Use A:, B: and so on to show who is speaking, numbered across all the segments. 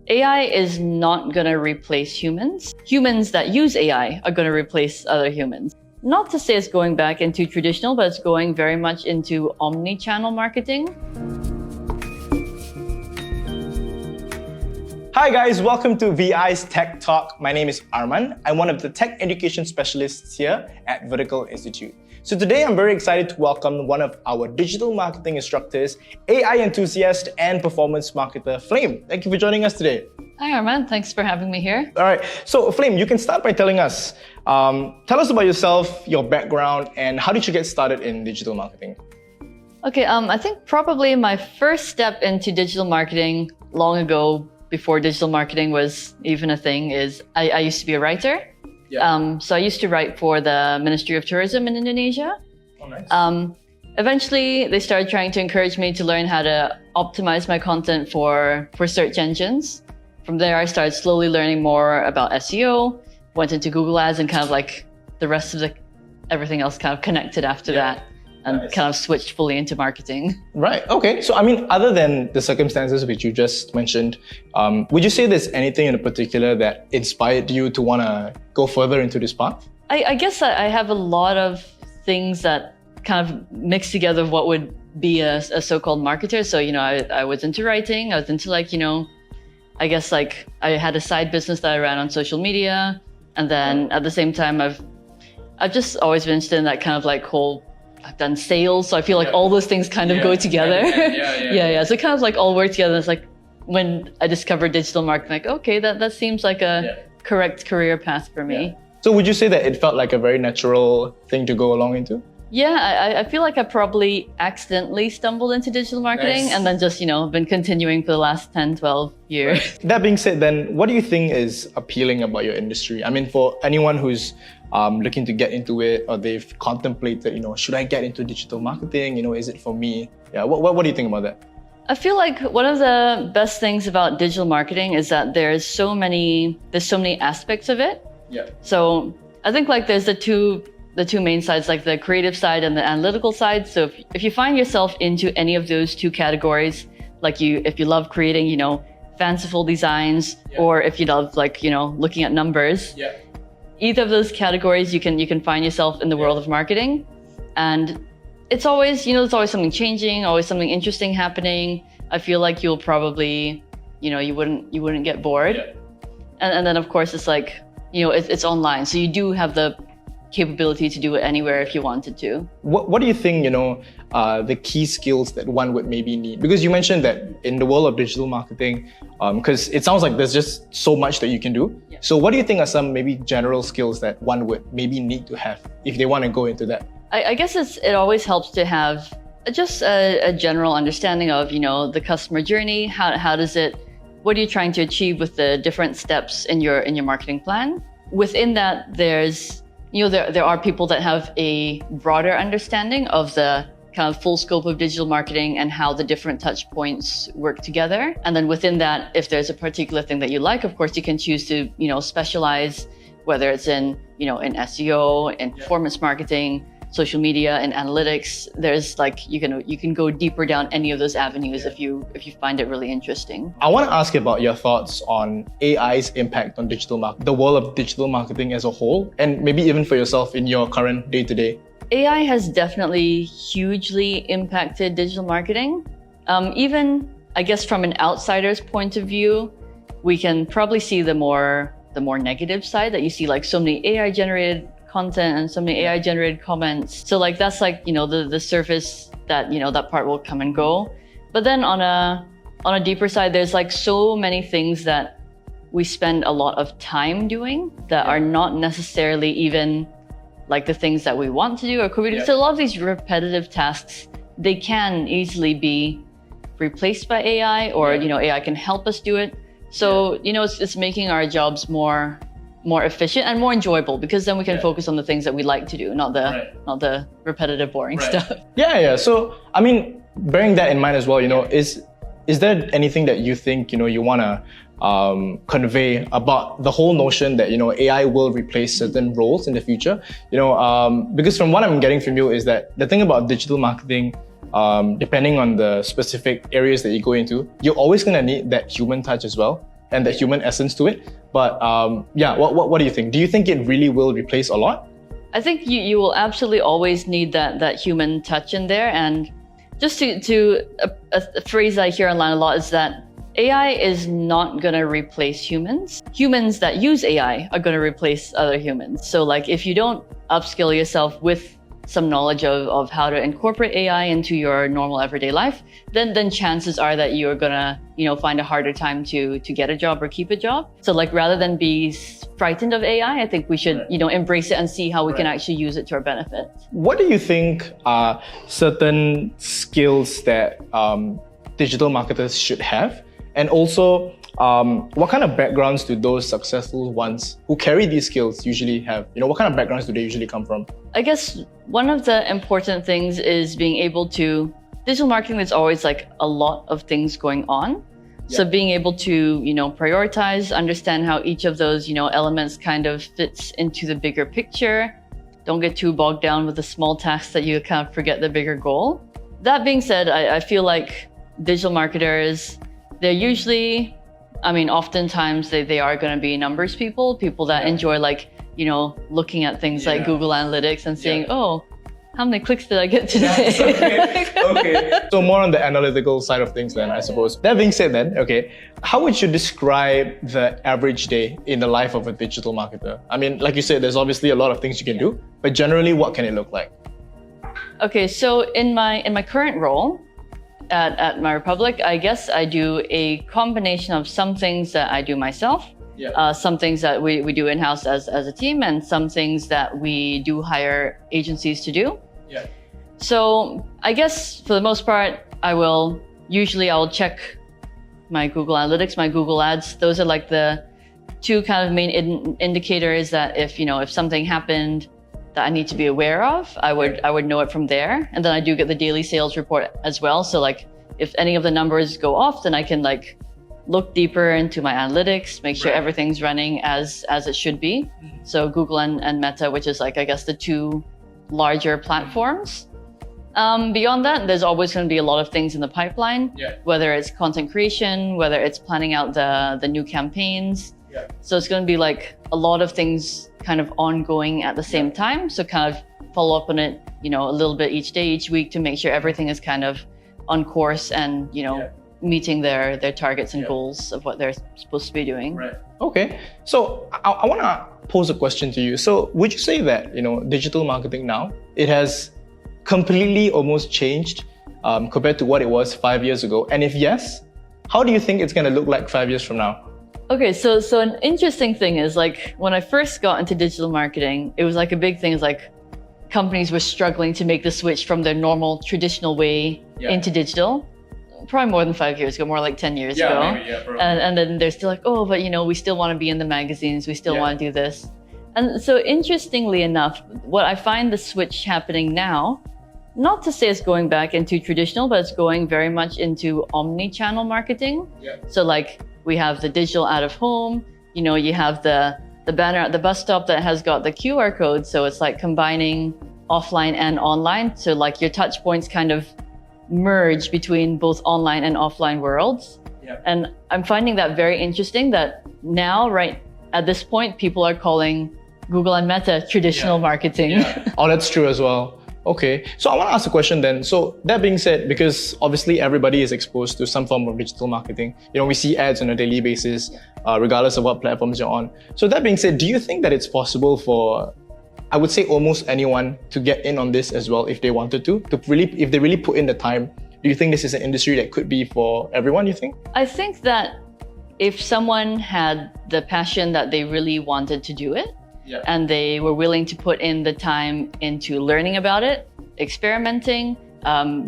A: AI is not going to replace humans. Humans that use AI are going to replace other humans. Not to say it's going back into traditional, but it's going very much into omni-channel marketing.
B: Hi guys, welcome to VI's Tech Talk. My name is Arman. I'm one of the tech education specialists here at Vertical Institute. So today I'm very excited to welcome one of our digital marketing instructors, AI enthusiast and performance marketer, Flame. Thank you for joining us today.
A: Hi Arman, thanks for having me here.
B: All right, so Flame, you can start by telling us, tell us about yourself, your background, and how did you get started in digital marketing?
A: Okay, I think probably my first step into digital marketing long ago, before digital marketing was even a thing, is I used to be a writer.
B: Yeah.
A: So I used to write for the Ministry of Tourism in Indonesia.
B: Oh, nice.
A: Eventually, they started trying to encourage me to learn how to optimize my content for search engines. From there, I started slowly learning more about SEO, went into Google Ads, and kind of like the rest of everything else kind of connected after that. And
B: Nice.
A: kind of switched fully into marketing.
B: Right, okay. So I mean, other than the circumstances which you just mentioned, would you say there's anything in particular that inspired you to want to go further into this path?
A: I guess I have a lot of things that kind of mix together what would be a so-called marketer. So, I was into writing, I was into I guess I had a side business that I ran on social media. And then at the same time, I've just always been interested in that kind of I've done sales, so I feel like all those things kind of go together. Yeah. So kind of all work together. It's when I discovered digital marketing, okay, that seems like a correct career path for me.
B: Yeah. So would you say that it felt like a very natural thing to go along into?
A: Yeah, I feel like I probably accidentally stumbled into digital marketing.
B: Nice.
A: And then just, been continuing for the last 10, 12 years.
B: Right. That being said, then what do you think is appealing about your industry? I mean, for anyone who's looking to get into it, or they've contemplated, should I get into digital marketing? Is it for me? Yeah. What do you think about that?
A: I feel like one of the best things about digital marketing is that there's so many aspects of it.
B: Yeah.
A: So I think there's the two main sides, the creative side and the analytical side. So if you find yourself into any of those two categories, if you love creating, fanciful designs, or if you love looking at numbers, either of those categories, you can find yourself in the world of marketing. And it's always, there's always something changing, always something interesting happening. I feel like you'll probably, you wouldn't get bored.
B: Yeah.
A: And then of course it's it's online. So you do have the capability to do it anywhere if you wanted to.
B: What do you think, the key skills that one would maybe need? Because you mentioned that in the world of digital marketing, because it sounds like there's just so much that you can do.
A: Yeah.
B: So what do you think are some maybe general skills that one would maybe need to have if they want to go into that?
A: I guess it always helps to have just a general understanding of, the customer journey. What are you trying to achieve with the different steps in your marketing plan? Within that, there's there are people that have a broader understanding of the kind of full scope of digital marketing and how the different touch points work together. And then within that, if there's a particular thing that you like, of course, you can choose to, specialize, whether it's in SEO, in performance marketing, social media, and analytics. There's you can go deeper down any of those avenues if you find it really interesting.
B: I want to ask about your thoughts on AI's impact on digital marketing, the world of digital marketing as a whole, and maybe even for yourself in your current day-to-day.
A: AI has definitely hugely impacted digital marketing. Even, I guess, from an outsider's point of view, we can probably see the more negative side, that you see so many AI-generated content and so many AI-generated comments. So that's the surface that that part will come and go. But then on a deeper side, there's so many things that we spend a lot of time doing that are not necessarily even the things that we want to do or could be. So a lot of these repetitive tasks, they can easily be replaced by AI, or AI can help us do it. So it's making our jobs more efficient and more enjoyable, because then we can focus on the things that we like to do, not the repetitive, boring stuff.
B: Yeah. So I mean, bearing that in mind as well, is there anything that you think you want to convey about the whole notion that AI will replace certain roles in the future? Because from what I'm getting from you is that the thing about digital marketing, depending on the specific areas that you go into, you're always going to need that human touch as well. and the human essence to it. But what do you think? Do you think it really will replace a lot?
A: I think you will absolutely always need that human touch in there. And just a phrase I hear online a lot is that AI is not going to replace humans. Humans that use AI are going to replace other humans. So like if you don't upskill yourself with some knowledge of how to incorporate AI into your normal everyday life, then chances are that you're gonna, find a harder time to get a job or keep a job. So like rather than be frightened of AI, I think we should, embrace it and see how we can actually use it to our benefit.
B: What do you think are certain skills that digital marketers should have? And also, what kind of backgrounds do those successful ones who carry these skills usually have? What kind of backgrounds do they usually come from?
A: I guess one of the important things is being able to, digital marketing, there's always like a lot of things going on. Yeah. So being able to, prioritize, understand how each of those, elements kind of fits into the bigger picture. Don't get too bogged down with the small tasks that you kind of forget the bigger goal. That being said, I feel like digital marketers, they're usually, oftentimes they are going to be numbers people that enjoy like, looking at things like Google Analytics and saying, oh, how many clicks did I get today?
B: Okay. So more on the analytical side of things then, I suppose. That being said then, how would you describe the average day in the life of a digital marketer? Like you said, there's obviously a lot of things you can do, but generally, what can it look like? Okay,
A: so in my current role, at MyRepublic, I guess I do a combination of some things that I do myself, some things that we do in-house as a team, and some things that we do hire agencies to do.
B: Yeah.
A: So I guess for the most part, I'll check my Google Analytics, my Google Ads. Those are like the two kind of main indicators that if something happened that I need to be aware of, I would know it from there. And then I do get the daily sales report as well. So like if any of the numbers go off, then I can like look deeper into my analytics, make sure everything's running as it should be. So Google and Meta, which is like, I guess, the two larger platforms. Beyond that, there's always going to be a lot of things in the pipeline, whether it's content creation, whether it's planning out the new campaigns. So it's going to be like a lot of things kind of ongoing at the same time. So kind of follow up on it, a little bit each day, each week to make sure everything is kind of on course and, meeting their targets and goals of what they're supposed to be doing.
B: Right. Okay. So I want to pose a question to you. So would you say that, digital marketing now, it has completely almost changed compared to what it was 5 years ago? And if yes, how do you think it's going to look like 5 years from now?
A: Okay, so an interesting thing is like when I first got into digital marketing, it was like a big thing is like companies were struggling to make the switch from their normal traditional way into digital. Probably more than 5 years ago, more like 10 years ago.
B: Maybe,
A: and then they're still like, oh, but we still want to be in the magazines, we still want to do this. And so interestingly enough, what I find the switch happening now, not to say it's going back into traditional, but it's going very much into omni-channel marketing. So like we have the digital out of home, you have the banner at the bus stop that has got the QR code. So it's like combining offline and online. So like your touch points kind of merge between both online and offline worlds. And I'm finding that very interesting that now, right at this point, people are calling Google and Meta traditional marketing.
B: Oh, that's true as well. Okay, so I want to ask a question then. So that being said, because obviously everybody is exposed to some form of digital marketing, we see ads on a daily basis, regardless of what platforms you're on. So that being said, do you think that it's possible for, I would say, almost anyone to get in on this as well if they wanted to if they really put in the time? Do you think this is an industry that could be for everyone, you think?
A: I think that if someone had the passion that they really wanted to do it, and they were willing to put in the time into learning about it, experimenting,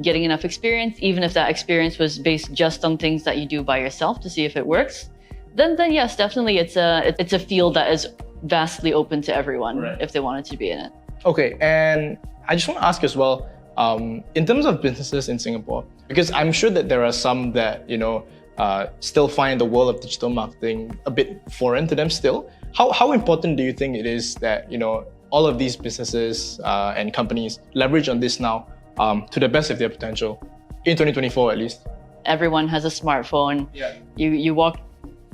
A: getting enough experience, even if that experience was based just on things that you do by yourself to see if it works, then yes, definitely it's a field that is vastly open to everyone if they wanted to be in it.
B: Okay, and I just want to ask as well, in terms of businesses in Singapore, because I'm sure that there are some that, still find the world of digital marketing a bit foreign to them still. How important do you think it is that, all of these businesses and companies leverage on this now to the best of their potential in 2024 at least?
A: Everyone has a smartphone. You walk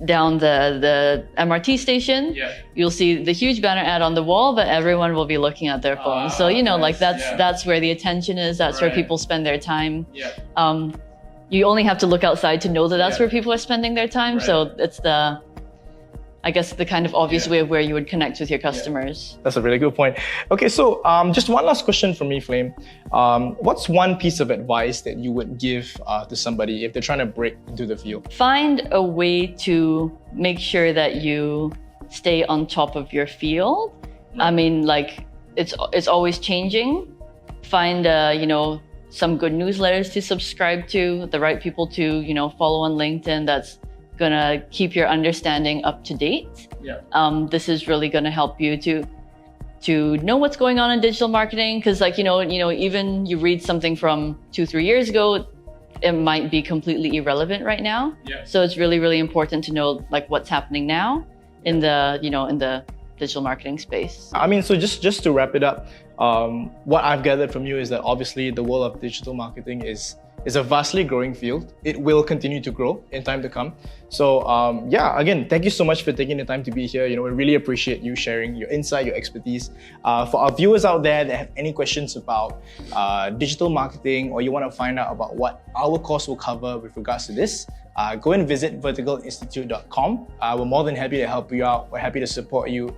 A: down the MRT station, you'll see the huge banner ad on the wall, but everyone will be looking at their phone. So like that's where the attention is. That's where people spend their time. You only have to look outside to know that that's where people are spending their time. So it's I guess the kind of obvious way of where you would connect with your customers.
B: That's a really good point. Okay, so just one last question from me, Flame. What's one piece of advice that you would give to somebody if they're trying to break into the field?
A: Find a way to make sure that you stay on top of your field. I mean, like it's always changing. Find some good newsletters to subscribe to, the right people to follow on LinkedIn. That's gonna keep your understanding up to date. This is really gonna help you to know what's going on in digital marketing, because even you read something from 2-3 years ago, it might be completely irrelevant right now. So it's really, really important to know like what's happening now in the in the digital marketing space.
B: I mean, so just to wrap it up, what I've gathered from you is that obviously the world of digital marketing is a vastly growing field. It will continue to grow in time to come. So again, thank you so much for taking the time to be here. We really appreciate you sharing your insight, your expertise. For our viewers out there that have any questions about digital marketing, or you want to find out about what our course will cover with regards to this, go and visit verticalinstitute.com. We're more than happy to help you out. We're happy to support you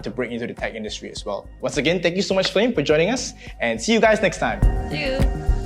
B: to break into the tech industry as well. Once again, thank you so much, Flame, for joining us, and see you guys next time.
A: See you.